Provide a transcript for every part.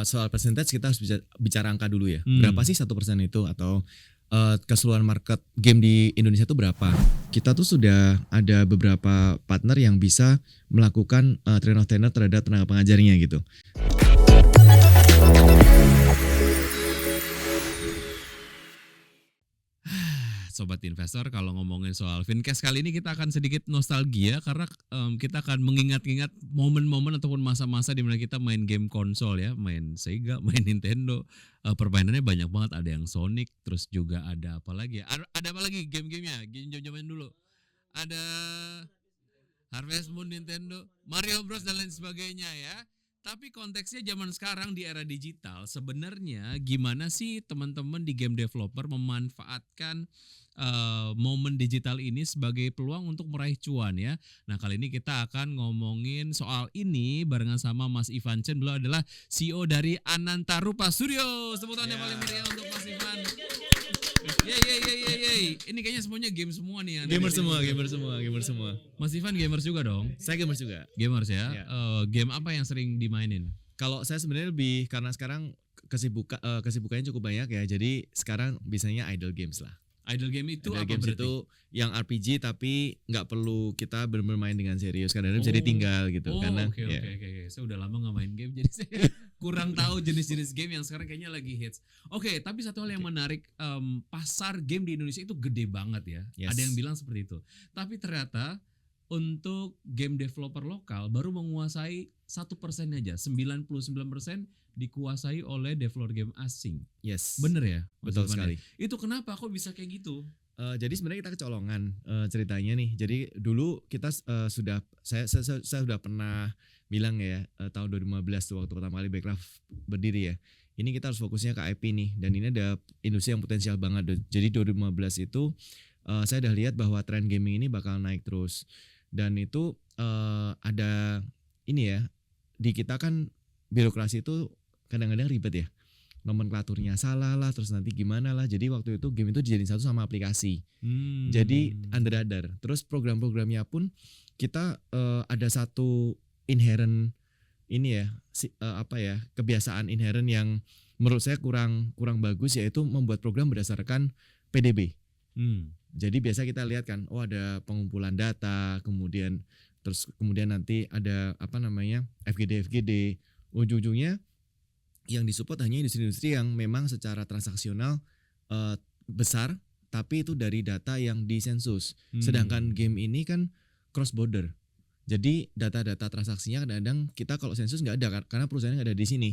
soal percentage kita harus bicara angka dulu ya. Hmm. Berapa sih 1% itu atau keseluruhan market game di Indonesia itu berapa? Kita tuh sudah ada beberapa partner yang bisa melakukan train of tenure terhadap tenaga pengajarnya gitu. Sobat investor, kalau ngomongin soal Fincast kali ini kita akan sedikit nostalgia karena kita akan mengingat-ingat momen-momen ataupun masa-masa di mana kita main game konsol ya, main Sega, main Nintendo. Permainannya banyak banget, ada yang Sonic, terus juga ada apa lagi ya? Ada apa lagi game-gamenya? Game zaman dulu. Ada Harvest Moon, Nintendo, Mario Bros dan lain sebagainya ya. Tapi konteksnya zaman sekarang di era digital, sebenarnya gimana sih teman-teman di game developer memanfaatkan momen digital ini sebagai peluang untuk meraih cuan ya. Nah, kali ini kita akan ngomongin soal ini barengan sama Mas Ivan Chen. Beliau adalah CEO dari Ananta Rupa Studio. Sebutan yang paling meriah untuk Mas Ivan. Yeay. Ini kayaknya semuanya game semua nih. Gamer semua. Mas Ivan gamers juga dong? Saya gamers juga. Gamers ya. Ya. Game apa yang sering dimainin? Kalau saya sebenarnya lebih karena sekarang kesibukannya cukup banyak ya. Jadi sekarang biasanya idle games lah. Idle game itu Idle apa games berarti? itu yang RPG tapi nggak perlu kita bermain dengan serius. Kadang-kadang bisa ditinggal gitu. Karena Oke. Saya udah lama nggak main game jadi saya kurang tahu jenis-jenis game yang sekarang kayaknya lagi hits. Oke, tapi satu hal yang menarik, pasar game di Indonesia itu gede banget ya. Yes. Ada yang bilang seperti itu. Tapi ternyata untuk game developer lokal baru menguasai 1% aja. 99% dikuasai oleh developer game asing. yes. Bener ya? Betul Mas Ivan ya? sekali. Itu kenapa kok bisa kayak gitu? Jadi sebenarnya kita kecolongan ceritanya nih. Jadi dulu kita saya sudah pernah bilang ya tahun 2015 tuh waktu pertama kali Backcraft berdiri ya. Ini kita harus fokusnya ke IP nih dan ini ada industri yang potensial banget. Jadi 2015 itu saya udah lihat bahwa tren gaming ini bakal naik terus dan itu ada ini ya, di kita kan birokrasi itu kadang-kadang ribet ya. Nomenklaturnya salah lah, terus nanti gimana lah. Jadi waktu itu game itu dijadiin satu sama aplikasi. Jadi under radar. Terus program-programnya pun kita ada satu inherent ini ya, kebiasaan inherent yang menurut saya kurang bagus, yaitu membuat program berdasarkan PDB. Jadi biasa kita lihat kan, ada pengumpulan data, kemudian nanti ada FGD. Ujung-ujungnya yang disupport hanya industri-industri yang memang secara transaksional besar, tapi itu dari data yang disensus. Sedangkan game ini kan cross border. Jadi data-data transaksinya kadang-kadang kita kalau sensus nggak ada karena perusahaannya nggak ada di sini.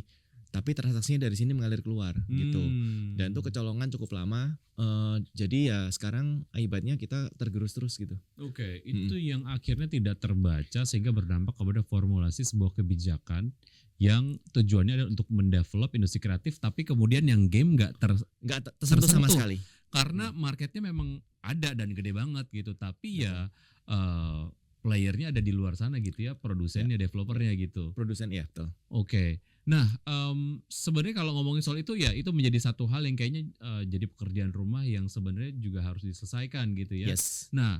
Tapi transaksinya dari sini mengalir keluar gitu. Dan itu kecolongan cukup lama. Jadi ya sekarang akibatnya kita tergerus terus gitu. Oke, itu yang akhirnya tidak terbaca sehingga berdampak kepada formulasi sebuah kebijakan yang tujuannya adalah untuk mendevelop industri kreatif, tapi kemudian yang game nggak tersentuh sama sekali. Karena marketnya memang ada dan gede banget gitu, tapi ya playernya ada di luar sana gitu ya, produsennya, developernya gitu. Produsen ya, betul. Oke. Nah, sebenarnya kalau ngomongin soal itu ya, itu menjadi satu hal yang kayaknya jadi pekerjaan rumah yang sebenarnya juga harus diselesaikan gitu ya. Yes. Nah,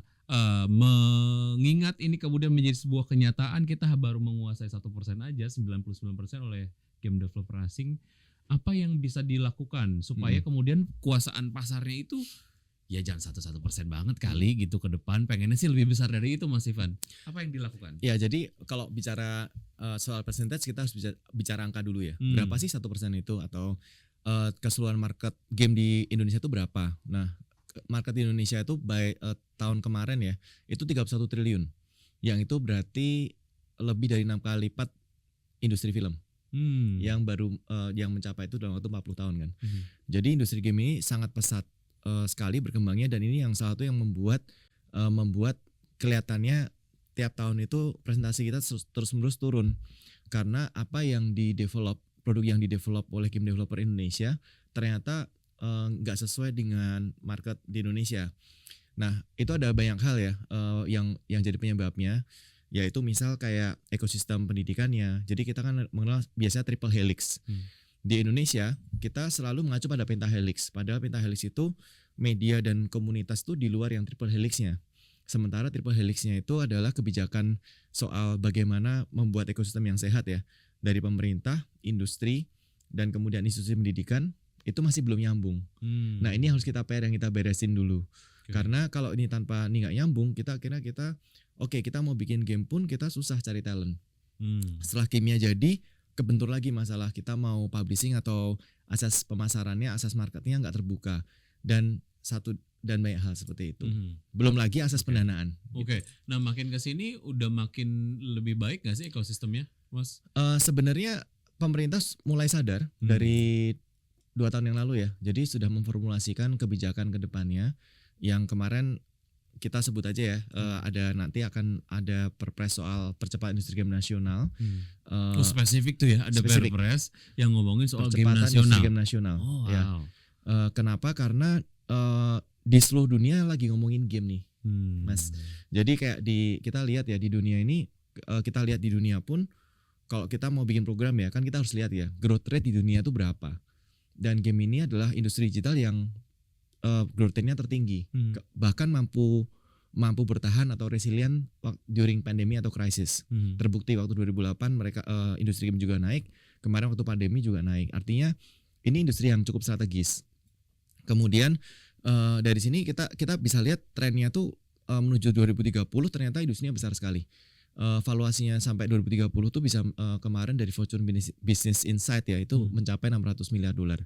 mengingat ini kemudian menjadi sebuah kenyataan, kita baru menguasai 1% aja, 99% oleh game developer asing. Apa yang bisa dilakukan supaya kemudian kuasaan pasarnya itu ya jangan 1% banget kali gitu ke depan, pengennya sih lebih besar dari itu, Mas Ivan. Apa yang dilakukan? Ya, jadi kalau bicara soal percentage kita harus bicara angka dulu ya. Berapa sih 1% itu atau keseluruhan market game di Indonesia itu berapa? Nah, market di Indonesia itu tahun kemarin ya, itu 31 triliun. Yang itu berarti lebih dari 6 kali lipat industri film. Yang baru yang mencapai itu dalam waktu 40 tahun kan. Jadi industri game ini sangat pesat sekali berkembangnya, dan ini yang salah satu yang membuat kelihatannya tiap tahun itu presentasi kita terus-menerus turun karena apa yang produk yang didevelop oleh game developer Indonesia ternyata nggak sesuai dengan market di Indonesia. Nah, itu ada banyak hal ya yang jadi penyebabnya, yaitu misal kayak ekosistem pendidikannya. Jadi kita kan mengenal biasanya triple helix. Di Indonesia kita selalu mengacu pada pentahelix, padahal pentahelix itu media dan komunitas itu di luar yang triple helixnya. Sementara triple helixnya itu adalah kebijakan soal bagaimana membuat ekosistem yang sehat ya, dari pemerintah, industri, dan kemudian institusi pendidikan itu masih belum nyambung. Nah ini harus kita yang kita beresin dulu. Oke. Karena kalau ini tanpa ini nggak nyambung, kita oke, kita mau bikin game pun kita susah cari talent. Setelah gamenya jadi, kebentur lagi masalah kita mau publishing atau asas pemasarannya, asas marketnya nggak terbuka dan banyak hal seperti itu. Belum lagi asas pendanaan. Oke. Nah makin kesini udah makin lebih baik nggak sih ekosistemnya, Mas? Sebenarnya pemerintah mulai sadar dari 2 tahun yang lalu ya. Jadi sudah memformulasikan kebijakan ke depannya yang kemarin kita sebut aja ya, nanti akan ada perpres soal percepatan industri game nasional. Spesifik tuh ya, ada spesifik. perpres yang ngomongin soal game Percepatan nasional. industri game nasional. Oh, wow. Ya. Kenapa? Karena di seluruh dunia lagi ngomongin game nih, Mas. Jadi kayak kita lihat ya di dunia ini, kita lihat di dunia pun kalau kita mau bikin program ya kan kita harus lihat ya growth rate di dunia itu berapa. Dan game ini adalah industri digital yang growth rate-nya tertinggi, bahkan mampu bertahan atau resilient during pandemi atau krisis. Terbukti waktu 2008 mereka industri game juga naik, kemarin waktu pandemi juga naik. Artinya ini industri yang cukup strategis. Kemudian dari sini kita bisa lihat trennya tuh menuju 2030 ternyata industrinya besar sekali. Valuasinya sampai 2030 tuh bisa kemarin dari Fortune Business Insight ya itu mencapai $600 miliar.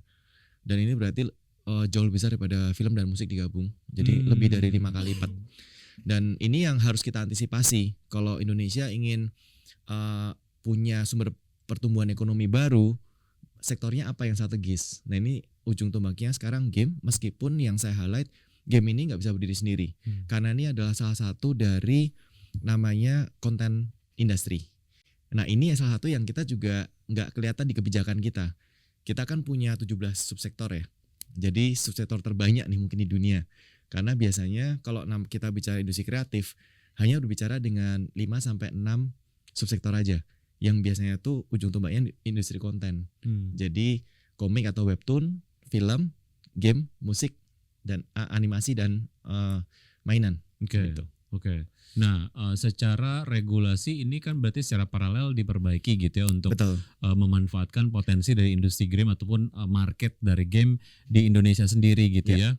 Dan ini berarti jauh lebih besar daripada film dan musik digabung. Jadi lebih dari 5 kali lipat. Dan ini yang harus kita antisipasi kalau Indonesia ingin punya sumber pertumbuhan ekonomi baru, sektornya apa yang strategis. Nah ini ujung tombaknya sekarang game, meskipun yang saya highlight game ini nggak bisa berdiri sendiri. Karena ini adalah salah satu dari namanya content industry. Nah ini salah satu yang kita juga nggak kelihatan di kebijakan kita. Kita kan punya 17 subsektor ya. Jadi subsektor terbanyak nih mungkin di dunia. Karena biasanya kalau kita bicara industri kreatif hanya berbicara dengan 5-6 subsektor aja. Yang biasanya tuh ujung tombaknya industri konten. Jadi komik atau webtoon, film, game, musik, dan animasi dan mainan. Gitu. Oke. Nah, secara regulasi ini kan berarti secara paralel diperbaiki gitu ya untuk memanfaatkan potensi dari industri game ataupun market dari game di Indonesia sendiri gitu ya.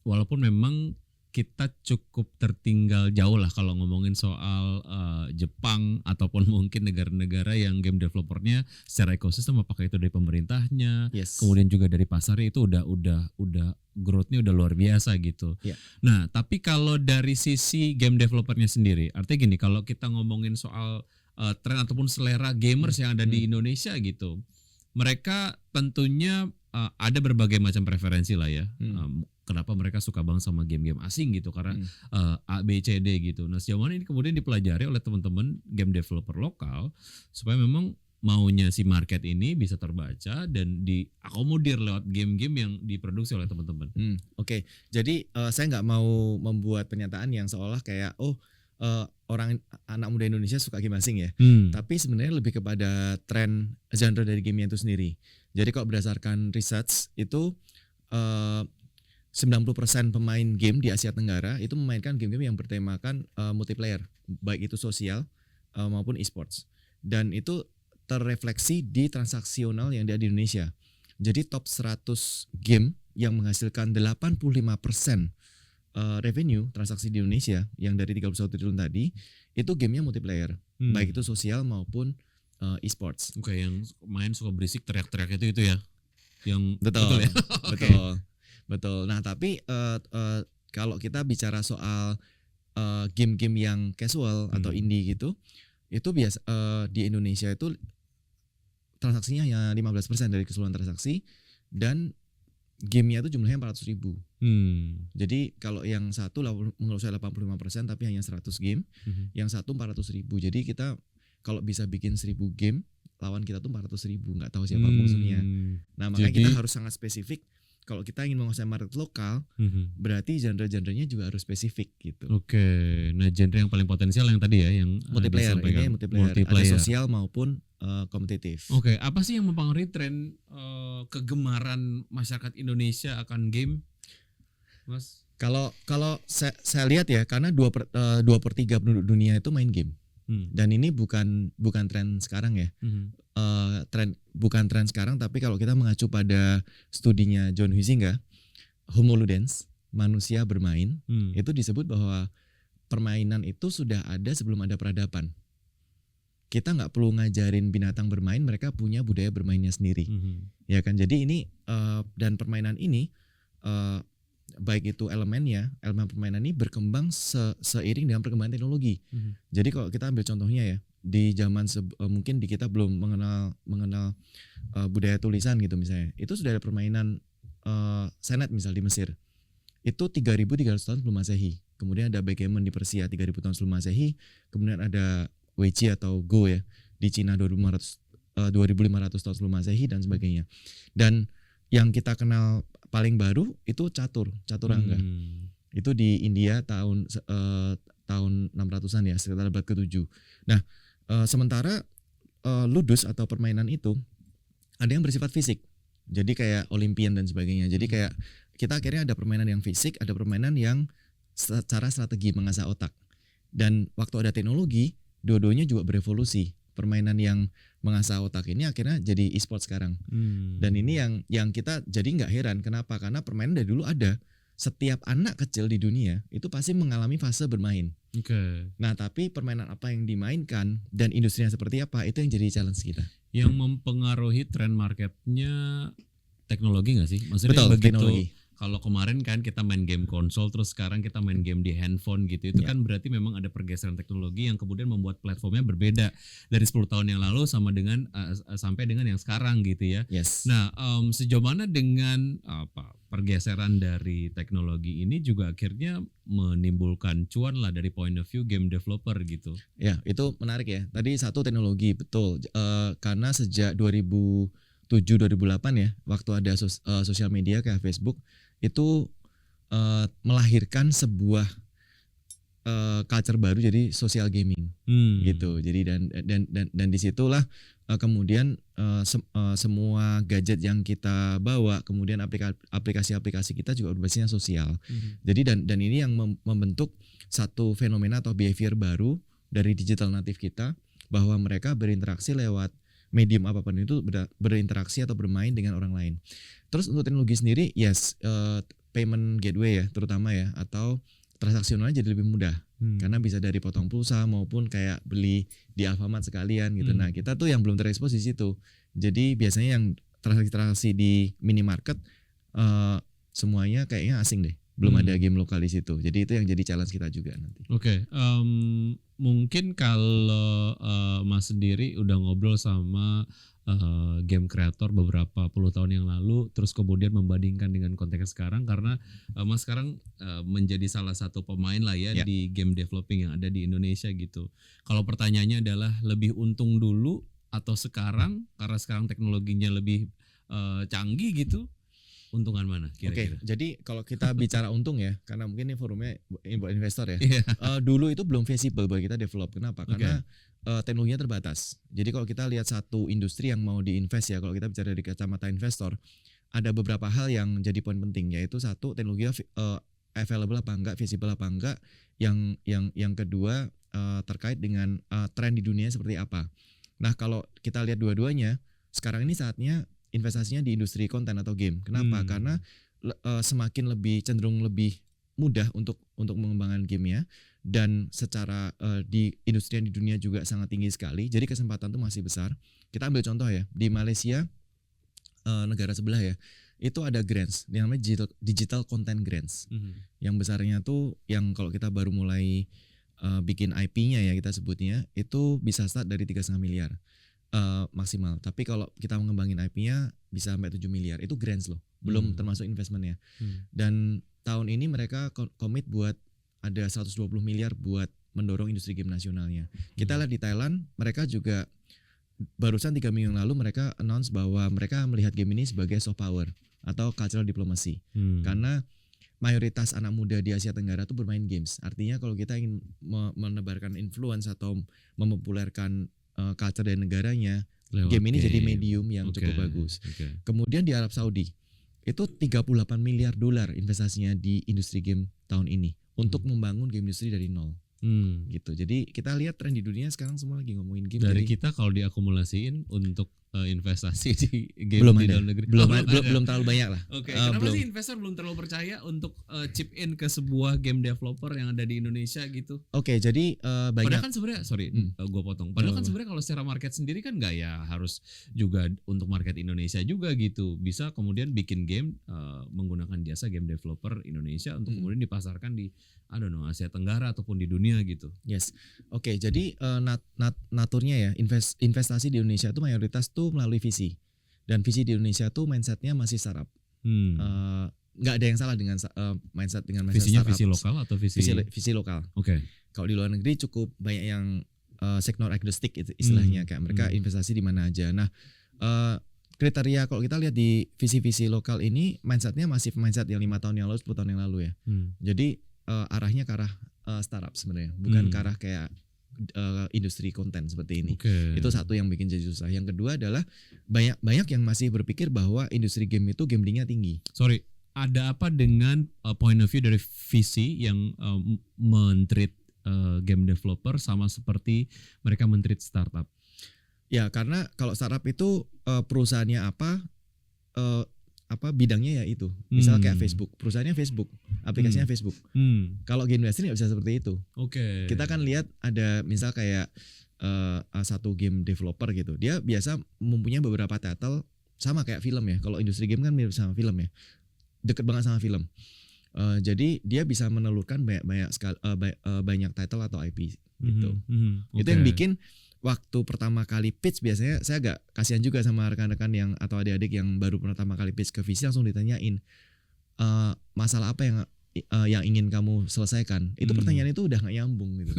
Walaupun memang kita cukup tertinggal jauh lah kalau ngomongin soal Jepang ataupun mungkin negara-negara yang game developernya secara ekosistem, apakah itu dari pemerintahnya, kemudian juga dari pasarnya itu udah growth-nya udah luar biasa gitu. Nah, tapi kalau dari sisi game developernya sendiri, artinya gini, kalau kita ngomongin soal tren ataupun selera gamers yang ada di Indonesia gitu, mereka tentunya ada berbagai macam preferensi lah ya. Kenapa mereka suka banget sama game-game asing gitu, karena A, B, C, D gitu. Nah sejauh mana ini kemudian dipelajari oleh teman-teman game developer lokal supaya memang maunya si market ini bisa terbaca dan diakomodir lewat game-game yang diproduksi oleh teman-teman. Oke. Jadi saya nggak mau membuat pernyataan yang seolah kayak orang anak muda Indonesia suka game asing ya. Tapi sebenarnya lebih kepada tren genre dari game itu sendiri. Jadi kalau berdasarkan research itu 90% pemain game di Asia Tenggara itu memainkan game-game yang bertemakan multiplayer, baik itu sosial maupun e-sports. Dan itu terrefleksi di transaksional yang ada di Indonesia. Jadi top 100 game yang menghasilkan 85% revenue transaksi di Indonesia yang dari 31 triliun tadi itu gamenya multiplayer, baik itu sosial maupun e-sports. Oke, yang main suka berisik teriak-teriak itu ya. Yang betul ya. Betul. Nah, tapi kalau kita bicara soal game-game yang casual atau indie gitu, itu biasa di Indonesia itu transaksinya hanya 15% dari keseluruhan transaksi dan gamenya itu jumlahnya 400.000. Jadi kalau yang satu menguasai 85% tapi hanya 100 game, yang satu 400.000. Jadi kita kalau bisa bikin 1.000 game, lawan kita tuh 400.000, nggak tahu siapa musuhnya. Nah makanya kita harus sangat spesifik. Kalau kita ingin menguasai market lokal, berarti genre-genrenya juga harus spesifik gitu. Oke, nah genre yang paling potensial yang tadi ya, yang multiplayer, ini multiplayer. Ada sosial maupun kompetitif. Oke, apa sih yang mempengaruhi tren kegemaran masyarakat Indonesia akan game, Mas? Kalau saya lihat ya, karena 2/3 penduduk dunia itu main game. Dan ini bukan tren sekarang ya. bukan tren sekarang, tapi kalau kita mengacu pada studinya John Huizinga, Homo ludens, manusia bermain, itu disebut bahwa permainan itu sudah ada sebelum ada peradaban. Kita nggak perlu ngajarin binatang bermain, mereka punya budaya bermainnya sendiri, ya kan? Jadi ini dan permainan ini baik itu elemen permainan ini berkembang seiring dengan perkembangan teknologi. Jadi kalau kita ambil contohnya ya, di zaman mungkin di kita belum mengenal budaya tulisan gitu misalnya, itu sudah ada permainan senet misal di Mesir. Itu 3.300 tahun sebelum Masehi. Kemudian ada backgammon di Persia 3.000 tahun sebelum Masehi. Kemudian ada Weiqi atau Go ya di Cina 2.500 tahun sebelum Masehi dan sebagainya. Dan yang kita kenal paling baru itu caturangga. Itu di India tahun 600-an ya, sekitar abad ke-7. Nah, sementara ludus atau permainan itu ada yang bersifat fisik. Jadi kayak Olympian dan sebagainya. Jadi kayak kita akhirnya ada permainan yang fisik, ada permainan yang secara strategi mengasah otak. Dan waktu ada teknologi, dua-duanya juga berevolusi. Permainan yang mengasah otak ini akhirnya jadi e-sport sekarang. Dan ini yang kita jadi nggak heran. Kenapa? Karena permainan dari dulu ada. Setiap anak kecil di dunia itu pasti mengalami fase bermain. Nah, tapi permainan apa yang dimainkan dan industrinya seperti apa, itu yang jadi challenge kita. Yang mempengaruhi tren marketnya teknologi nggak sih? Maksudnya betul, begitu. Teknologi. Kalau kemarin kan kita main game konsol, terus sekarang kita main game di handphone gitu. Itu Ya. kan berarti memang ada pergeseran teknologi yang kemudian membuat platformnya berbeda dari 10 tahun yang lalu sama dengan sampai dengan yang sekarang gitu ya. Yes. Nah, sejauh mana dengan pergeseran dari teknologi ini juga akhirnya menimbulkan cuan lah dari point of view game developer gitu. Ya, itu menarik ya. Tadi satu teknologi, betul. Karena sejak 2007-2008 ya, waktu ada sosial media kayak Facebook, itu melahirkan sebuah culture baru, jadi social gaming gitu. Jadi dan disitulah kemudian semua gadget yang kita bawa, kemudian aplikasi-aplikasi kita juga berbasisnya sosial. Jadi dan ini yang membentuk satu fenomena atau behavior baru dari digital native kita, bahwa mereka berinteraksi lewat medium apapun itu, berinteraksi atau bermain dengan orang lain. Terus untuk teknologi sendiri, yes, payment gateway ya terutama ya, atau transaksionalnya jadi lebih mudah. Karena bisa dari potong pulsa maupun kayak beli di Alfamart sekalian gitu. Nah, kita tuh yang belum terekspos di situ. Jadi biasanya yang transaksi di minimarket semuanya kayaknya asing deh. Belum ada game lokal di situ. Jadi itu yang jadi challenge kita juga nanti. Oke, mungkin kalau Mas sendiri udah ngobrol sama game creator beberapa puluh tahun yang lalu, terus kemudian membandingkan dengan konteks sekarang, karena Mas sekarang menjadi salah satu pemain lah ya di game developing yang ada di Indonesia gitu. Kalau pertanyaannya adalah lebih untung dulu atau sekarang, karena sekarang teknologinya lebih canggih gitu, untungan mana kira-kira? Oke, jadi kalau kita bicara untung ya, karena mungkin ini forumnya buat investor ya. Dulu itu belum visible bagi kita develop. Kenapa? Karena teknologinya terbatas. Jadi kalau kita lihat satu industri yang mau diinvest ya, kalau kita bicara dari kacamata investor, ada beberapa hal yang jadi poin penting, yaitu satu, teknologi available apa enggak, visible apa enggak. Yang kedua terkait dengan tren di dunia seperti apa. Nah, kalau kita lihat dua-duanya, sekarang ini saatnya investasinya di industri konten atau game. Kenapa? Karena semakin cenderung lebih mudah untuk mengembangkan gamenya, dan secara di industri yang di dunia juga sangat tinggi sekali. Jadi kesempatan itu masih besar. Kita ambil contoh ya, di Malaysia, negara sebelah ya, itu ada grants yang namanya digital content grants. Yang besarnya tuh yang kalau kita baru mulai bikin IP-nya ya, kita sebutnya, itu bisa start dari 3,5 miliar. Maksimal. Tapi kalau kita mengembangin IP-nya bisa sampai 7 miliar. Itu grants loh, belum termasuk investmentnya. Dan tahun ini mereka komit buat ada 120 miliar buat mendorong industri game nasionalnya. Kita lihat di Thailand, mereka juga barusan 3 minggu yang lalu mereka announce bahwa mereka melihat game ini sebagai soft power atau cultural diplomacy. Karena mayoritas anak muda di Asia Tenggara tuh bermain games. Artinya kalau kita ingin menebarkan influence atau mempopulerkan culture dari negaranya, game ini jadi medium yang cukup bagus. Kemudian di Arab Saudi itu 38 miliar dolar investasinya di industri game tahun ini untuk membangun game industri dari nol. gitu. Jadi kita lihat tren di dunia sekarang semua lagi ngomongin game. Dari jadi kita kalau diakumulasiin untuk investasi di game belum di ada, dalam negeri belum terlalu banyak lah. Oke, Eh, kenapa belum. sih investor belum terlalu percaya untuk chip in ke sebuah game developer yang ada di Indonesia gitu? Oke, jadi banyak. Padahal kan sebenarnya gue potong. Padahal kan Apa-apa. sebenarnya kalau secara market sendiri kan nggak ya harus juga untuk market Indonesia juga gitu. Bisa kemudian bikin game menggunakan jasa game developer Indonesia untuk kemudian dipasarkan di I don't know Asia Tenggara ataupun di dunia gitu. Yes, oke. Jadi naturnya ya investasi di Indonesia tuh mayoritas tuh melalui VC, dan VC di Indonesia tuh mindsetnya masih startup. Nggak ada yang salah dengan mindset mindset Visinya startup. visi lokal atau visi? Visi lokal. Oke. Kalau di luar negeri cukup banyak yang sektor agnostik itu istilahnya, kayak mereka investasi di mana aja. Nah, kriteria kalau kita lihat di visi lokal ini mindsetnya masih mindset yang 5 tahun yang lalu, 10 tahun yang lalu ya. Jadi arahnya ke arah startup sebenarnya, bukan ke arah kayak industri konten seperti ini. Itu satu yang bikin jadi susah. Yang kedua adalah banyak yang masih berpikir bahwa industri game itu gamblingnya tinggi. Sorry, ada apa dengan point of view dari VC yang men-treat game developer sama seperti mereka men-treat startup? Ya, karena kalau startup itu perusahaannya apa bidangnya ya itu. Misal kayak Facebook, perusahaannya Facebook, aplikasinya Facebook. Kalau game industry nggak bisa seperti itu. Oke. Kita kan lihat ada misal kayak satu game developer gitu. Dia biasa mempunyai beberapa title sama kayak film ya. Kalau industri game kan mirip sama film ya. Deket banget sama film. Jadi dia bisa menelurkan banyak title atau IP gitu. Itu yang bikin waktu pertama kali pitch biasanya saya agak kasihan juga sama rekan-rekan yang atau adik-adik yang baru pertama kali pitch ke VC, langsung ditanyain masalah apa yang ingin kamu selesaikan. Itu pertanyaan itu udah nggak nyambung gitu.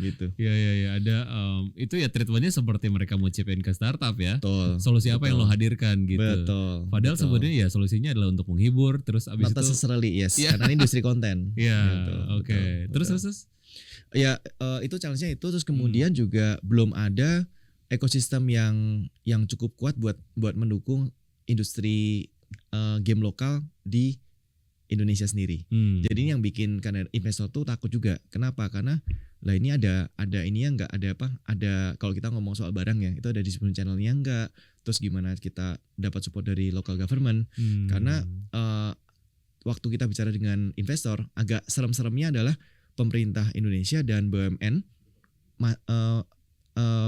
Gitu. Ya ada itu ya treatmentnya seperti mereka mau chip in ke startup ya. Betul. Solusi apa yang lo hadirkan gitu. Betul. Padahal sebenarnya ya solusinya adalah untuk menghibur, terus abis Not itu necessarily, yes. Karena ini industri konten. Iya, Gitu. oke. Terus Ya itu challenge-nya itu, terus kemudian juga belum ada ekosistem yang cukup kuat buat mendukung industri game lokal di Indonesia sendiri. Jadi ini yang bikin karena investor tuh takut juga. Kenapa? Karena lah ini ada ininya nggak, ada apa? Ada, kalau kita ngomong soal barang ya, itu ada distribution channelnya nggak. Terus gimana kita dapat support dari local government? Karena waktu kita bicara dengan investor, agak serem-seremnya adalah pemerintah Indonesia dan BUMN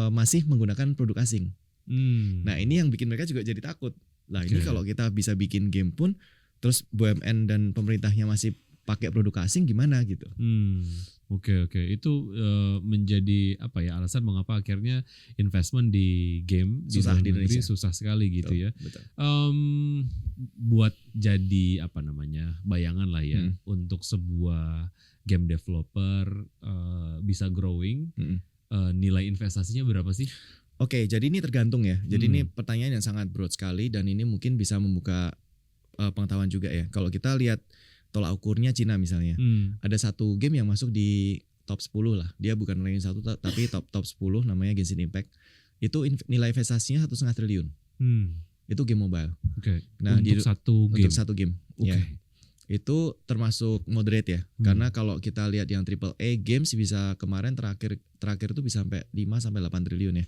masih menggunakan produk asing. Nah ini yang bikin mereka juga jadi takut. Lah ini kalau kita bisa bikin game pun, terus BUMN dan pemerintahnya masih pakai produk asing, gimana gitu. Oke. Itu menjadi apa ya alasan mengapa akhirnya investment di game Susah di di negeri Indonesia. susah sekali gitu ya. Betul. Buat jadi apa namanya bayangan lah ya untuk sebuah game developer bisa growing, nilai investasinya berapa sih? Oke, jadi ini tergantung ya. Jadi ini pertanyaan yang sangat broad sekali, dan ini mungkin bisa membuka pengetahuan juga ya. Kalau kita lihat tolak ukurnya Cina misalnya, ada satu game yang masuk di top 10 lah. Dia bukan ranking 1 tapi top 10, namanya Genshin Impact. Itu nilai investasinya 1,5 triliun. Itu game mobile. Oke. Nah, untuk satu game. Oke. Ya. Itu termasuk moderate ya. Karena kalau kita lihat yang AAA games bisa kemarin terakhir itu bisa sampai 5 sampai 8 triliun ya.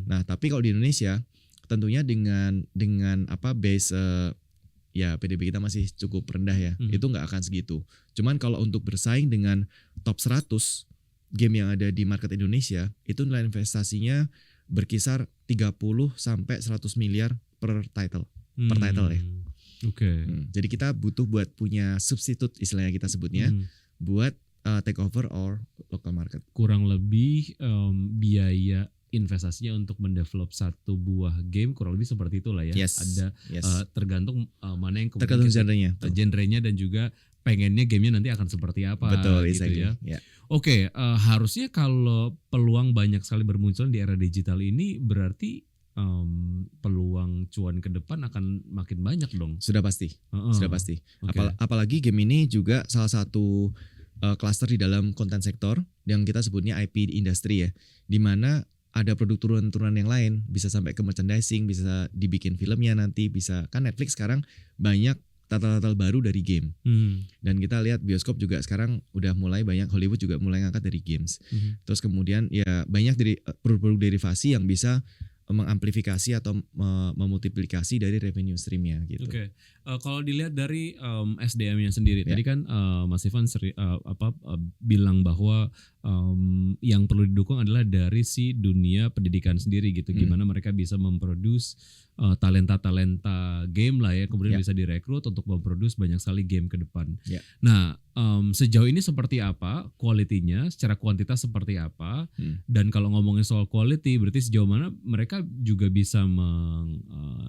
Nah, tapi kalau di Indonesia tentunya dengan apa base ya PDB kita masih cukup rendah ya. Itu nggak akan segitu. Cuman kalau untuk bersaing dengan top 100 game yang ada di market Indonesia, itu nilai investasinya berkisar 30 sampai 100 miliar per title. Per title ya. Oke. Jadi kita butuh buat punya substitute istilahnya kita sebutnya buat take over or local market. Kurang lebih biaya investasinya untuk mendevelop satu buah game kurang lebih seperti itulah ya. Yes. Ada tergantung mana yang tergantung genrenya. Genrenya dan juga pengennya gamenya nanti akan seperti apa. Betul, gitu exactly. ya. Yeah. Oke, harusnya kalau peluang banyak sekali bermunculan di era digital ini berarti peluang cuan ke depan akan makin banyak dong. Sudah pasti. Sudah pasti. Okay. Apalagi game ini juga salah satu cluster di dalam konten sektor yang kita sebutnya IP industry ya, di mana ada produk turunan-turunan yang lain, bisa sampai ke merchandising, bisa dibikin filmnya nanti, bisa kan Netflix sekarang banyak title baru dari game. Hmm. Dan kita lihat bioskop juga sekarang udah mulai banyak, Hollywood juga mulai ngangkat dari games. Terus kemudian ya banyak dari produk-produk derivasi yang bisa mengamplifikasi atau memultiplikasi dari revenue streamnya gitu. Oke. Kalau dilihat dari SDM-nya sendiri, tadi kan Mas Ivan bilang bahwa yang perlu didukung adalah dari si dunia pendidikan sendiri gitu. Gimana mereka bisa memproduce talenta-talenta game lah ya, kemudian bisa direkrut untuk memproduce banyak sekali game ke depan. Nah, sejauh ini seperti apa quality-nya, secara kuantitas seperti apa, dan kalau ngomongin soal quality berarti sejauh mana mereka juga bisa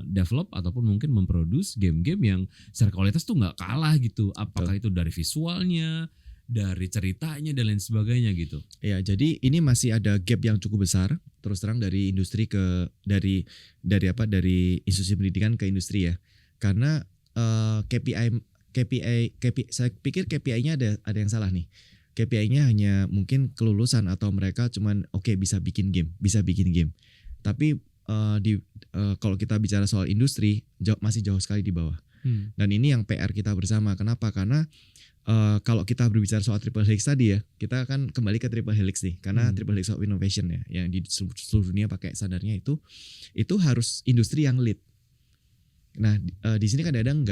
develop ataupun mungkin memproduce game-game yang secara kualitas tuh nggak kalah gitu, apakah itu dari visualnya, dari ceritanya dan lain sebagainya gitu. Ya, jadi ini masih ada gap yang cukup besar terus terang dari industri ke dari institusi pendidikan ke industri ya. Karena KPI saya pikir KPI-nya ada yang salah nih. KPI-nya hanya mungkin kelulusan atau mereka cuman bisa bikin game. Tapi kalau kita bicara soal industri masih jauh sekali di bawah. Dan ini yang PR kita bersama. Kenapa? Karena kalau kita berbicara soal triple helix tadi ya, kita akan kembali ke triple helix nih, karena triple helix of innovation ya, yang di seluruh dunia pakai standarnya itu harus industri yang lead. Nah di sini kadang-kadang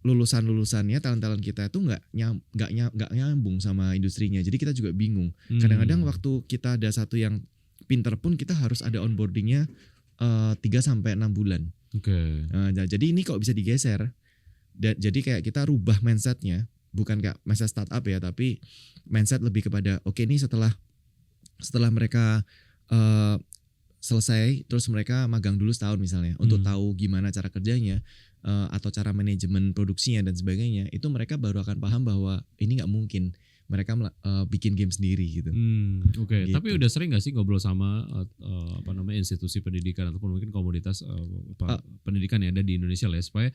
lulusannya talent kita itu nggak nyambung sama industrinya, jadi kita juga bingung. Kadang-kadang waktu kita ada satu yang pinter pun kita harus ada onboardingnya 3-6 bulan. Nah, jadi ini kok bisa digeser. Jadi kayak kita rubah mindsetnya, bukan kayak mindset startup ya, tapi mindset lebih kepada ini setelah mereka selesai, terus mereka magang dulu setahun misalnya untuk tahu gimana cara kerjanya atau cara manajemen produksinya dan sebagainya, itu mereka baru akan paham bahwa ini nggak mungkin mereka bikin game sendiri gitu. Gitu. Tapi udah sering nggak sih ngobrol sama institusi pendidikan ataupun mungkin komunitas pendidikan yang ada di Indonesia lah ya, supaya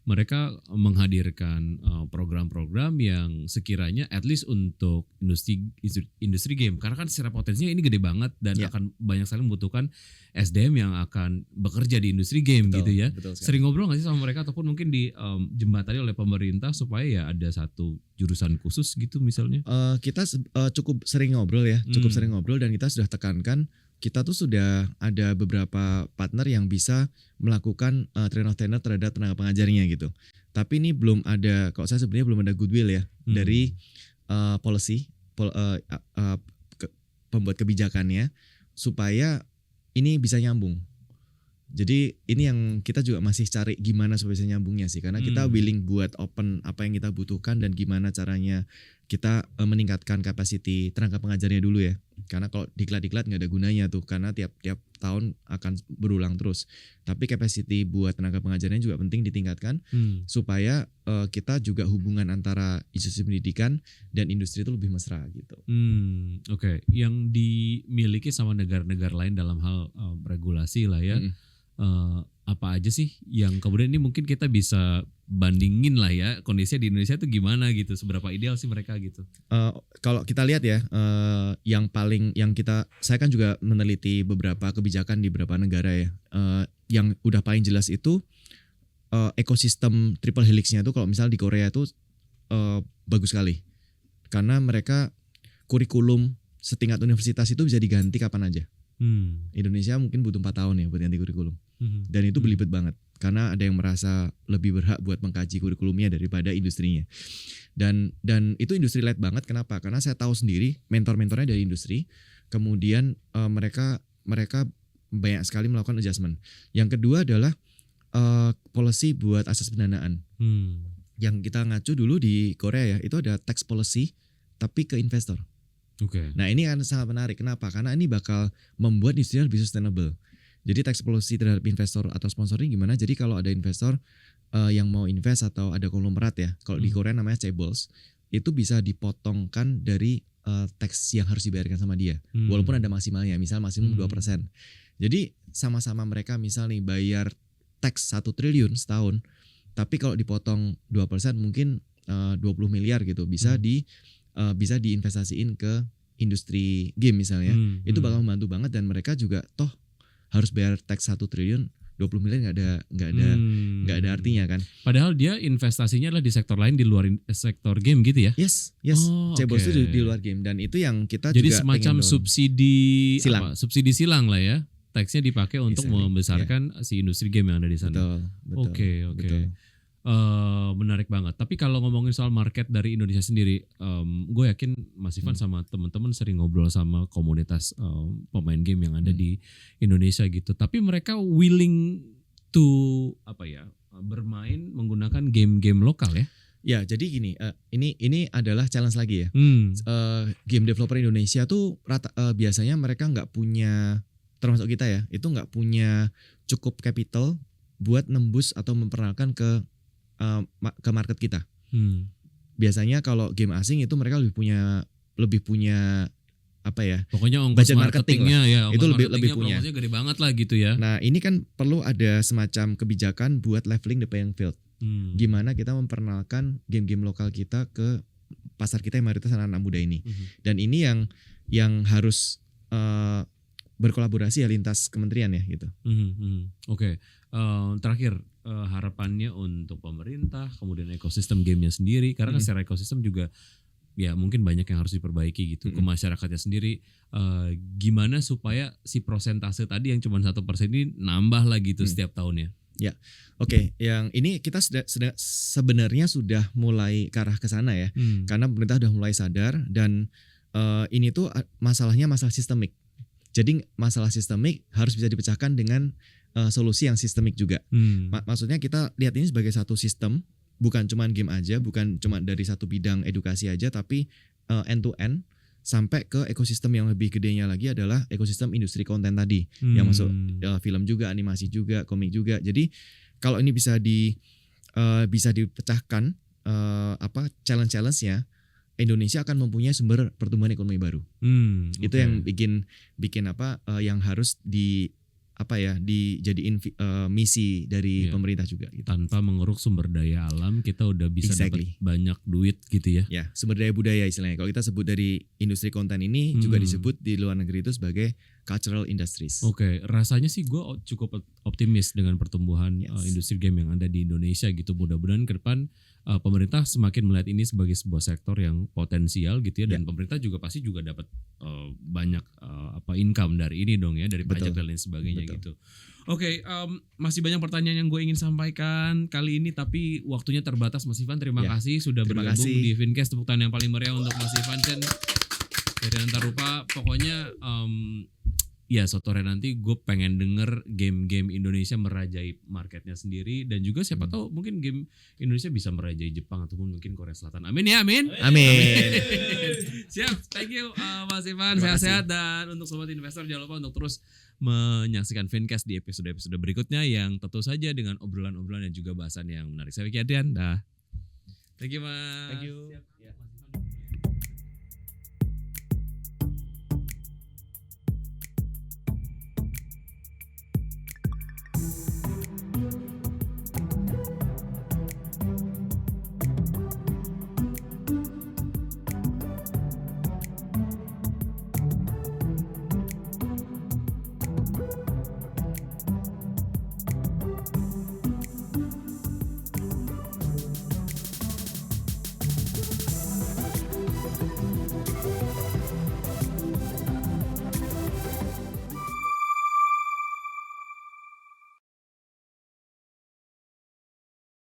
mereka menghadirkan program-program yang sekiranya at least untuk industri game, karena kan secara potensinya ini gede banget dan akan banyak sekali membutuhkan SDM yang akan bekerja di industri game. Betul, gitu ya. Sering ngobrol nggak sih sama mereka ataupun mungkin dijembatani oleh pemerintah supaya ya ada satu jurusan khusus gitu misalnya? Kita cukup sering ngobrol ya, dan kita sudah tekankan, kita tuh sudah ada beberapa partner yang bisa melakukan train of trainer terhadap tenaga pengajarnya gitu. Tapi ini belum ada, kalau saya sebenarnya belum ada goodwill ya dari pembuat kebijakannya supaya ini bisa nyambung. Jadi ini yang kita juga masih cari gimana supaya bisa nyambungnya sih, karena kita willing buat open apa yang kita butuhkan dan gimana caranya kita meningkatkan capacity tenaga pengajarnya dulu ya. Karena kalau diklat-diklat nggak ada gunanya tuh, karena tiap tahun akan berulang terus. Tapi capacity buat tenaga pengajarnya juga penting ditingkatkan supaya kita juga hubungan antara institusi pendidikan dan industri itu lebih mesra gitu. Oke. Yang dimiliki sama negara-negara lain dalam hal regulasi lah ya. Apa aja sih yang kemudian ini mungkin kita bisa bandingin lah ya, kondisinya di Indonesia itu gimana gitu, seberapa ideal sih mereka gitu? Kalau kita lihat ya, saya kan juga meneliti beberapa kebijakan di beberapa negara ya, yang udah paling jelas itu ekosistem triple helix-nya tuh kalau misalnya di Korea itu bagus sekali, karena mereka kurikulum setingkat universitas itu bisa diganti kapan aja. Indonesia mungkin butuh 4 tahun ya buat ganti kurikulum. Dan itu belibet banget karena ada yang merasa lebih berhak buat mengkaji kurikulumnya daripada industrinya. Dan itu industri led banget. Kenapa? Karena saya tahu sendiri mentor-mentornya dari industri. Kemudian mereka banyak sekali melakukan adjustment. Yang kedua adalah policy buat akses pendanaan. Yang kita ngacu dulu di Korea ya, itu ada tax policy tapi ke investor. Nah ini kan sangat menarik. Kenapa? Karena ini bakal membuat industrinya lebih sustainable. Jadi tax policy terhadap investor atau sponsor ini gimana? Jadi kalau ada investor yang mau invest atau ada konglomerat ya, kalau di Korea namanya chaebols, itu bisa dipotongkan dari tax yang harus dibayarkan sama dia. Walaupun ada maksimalnya, misal maksimum 2%. Jadi sama-sama mereka misal nih bayar tax 1 triliun setahun, tapi kalau dipotong 2% mungkin 20 miliar gitu bisa diinvestasiin ke industri game misalnya. Itu bakal membantu banget dan mereka juga toh harus bayar tax 1 triliun 20 miliar nggak ada artinya kan. Padahal dia investasinya adalah di sektor lain di luar sektor game gitu ya. Yes. Oh, Cebol oke. itu di luar game, dan itu yang kita Jadi juga semacam pengen dorong. Silang. subsidi silang lah ya. Teksnya dipakai untuk Exactly, membesarkan si industri game yang ada di sana. Betul. Oke. betul. Menarik banget. Tapi kalau ngomongin soal market dari Indonesia sendiri, gue yakin Mas Ivan sama teman-teman sering ngobrol sama komunitas pemain game yang ada di Indonesia gitu. Tapi mereka willing to bermain menggunakan game-game lokal ya. Ya, jadi gini, ini adalah challenge lagi ya. Game developer Indonesia tuh biasanya mereka nggak punya, termasuk kita ya, itu nggak punya cukup capital buat nembus atau memperkenalkan ke market kita. Biasanya kalau game asing itu mereka lebih punya apa ya? Pokoknya ongkos budget marketing marketingnya ya, itu lebih marketingnya punya. promosinya gede banget lah gitu ya. Nah, ini kan perlu ada semacam kebijakan buat leveling the playing field. Gimana kita memperkenalkan game-game lokal kita ke pasar kita yang mayoritas anak-anak muda ini. Dan ini yang harus berkolaborasi ya lintas kementerian ya gitu. Oke. Terakhir harapannya untuk pemerintah, kemudian ekosistem gamenya sendiri, karena kan secara ekosistem juga ya mungkin banyak yang harus diperbaiki gitu. Ke masyarakatnya sendiri, gimana supaya si persentase tadi yang cuma 1% ini nambah lah gitu setiap tahunnya. Ya, oke. Yang ini kita sebenarnya sudah mulai ke arah ke sana ya, karena pemerintah sudah mulai sadar, dan ini tuh masalahnya masalah sistemik. Jadi masalah sistemik harus bisa dipecahkan dengan solusi yang sistemik juga. Maksudnya kita lihat ini sebagai satu sistem, bukan cuma game aja, bukan cuma dari satu bidang edukasi aja, tapi end to end sampai ke ekosistem yang lebih gedenya lagi adalah ekosistem industri konten tadi, yang masuk film juga, animasi juga, komik juga. Jadi kalau ini bisa dipecahkan challenge-nya, Indonesia akan mempunyai sumber pertumbuhan ekonomi baru. Itu yang bikin yang harus dijadiin misi dari pemerintah juga gitu. Tanpa mengeruk sumber daya alam, kita udah bisa dapat banyak duit gitu ya. Ya, sumber daya budaya istilahnya. Kalau kita sebut dari industri konten ini juga disebut di luar negeri itu sebagai cultural industries. Oke, rasanya sih gue cukup optimis dengan pertumbuhan industri game yang ada di Indonesia gitu. Mudah-mudahan ke depan pemerintah semakin melihat ini sebagai sebuah sektor yang potensial gitu ya, dan pemerintah juga pasti juga dapat banyak income dari ini dong ya, dari pajak dan lain sebagainya gitu. Oke, masih banyak pertanyaan yang gue ingin sampaikan kali ini, tapi waktunya terbatas. Mas Ivan, terima kasih sudah bergabung di Vincast. Tepuk tangan yang paling meriah untuk Mas Ivan Chen dari Antarupa. Pokoknya ya sore nanti gue pengen denger game-game Indonesia merajai marketnya sendiri, dan juga siapa tahu mungkin game Indonesia bisa merajai Jepang ataupun mungkin Korea Selatan. Amin ya, amin. Siap, thank you Mas Ivan, sehat-sehat, dan untuk sobat investor jangan lupa untuk terus menyaksikan Vincast di episode-episode berikutnya yang tentu saja dengan obrolan-obrolan dan juga bahasan yang menarik. Saya Vicky Adrian, dah. Thank you Mas. Thank you.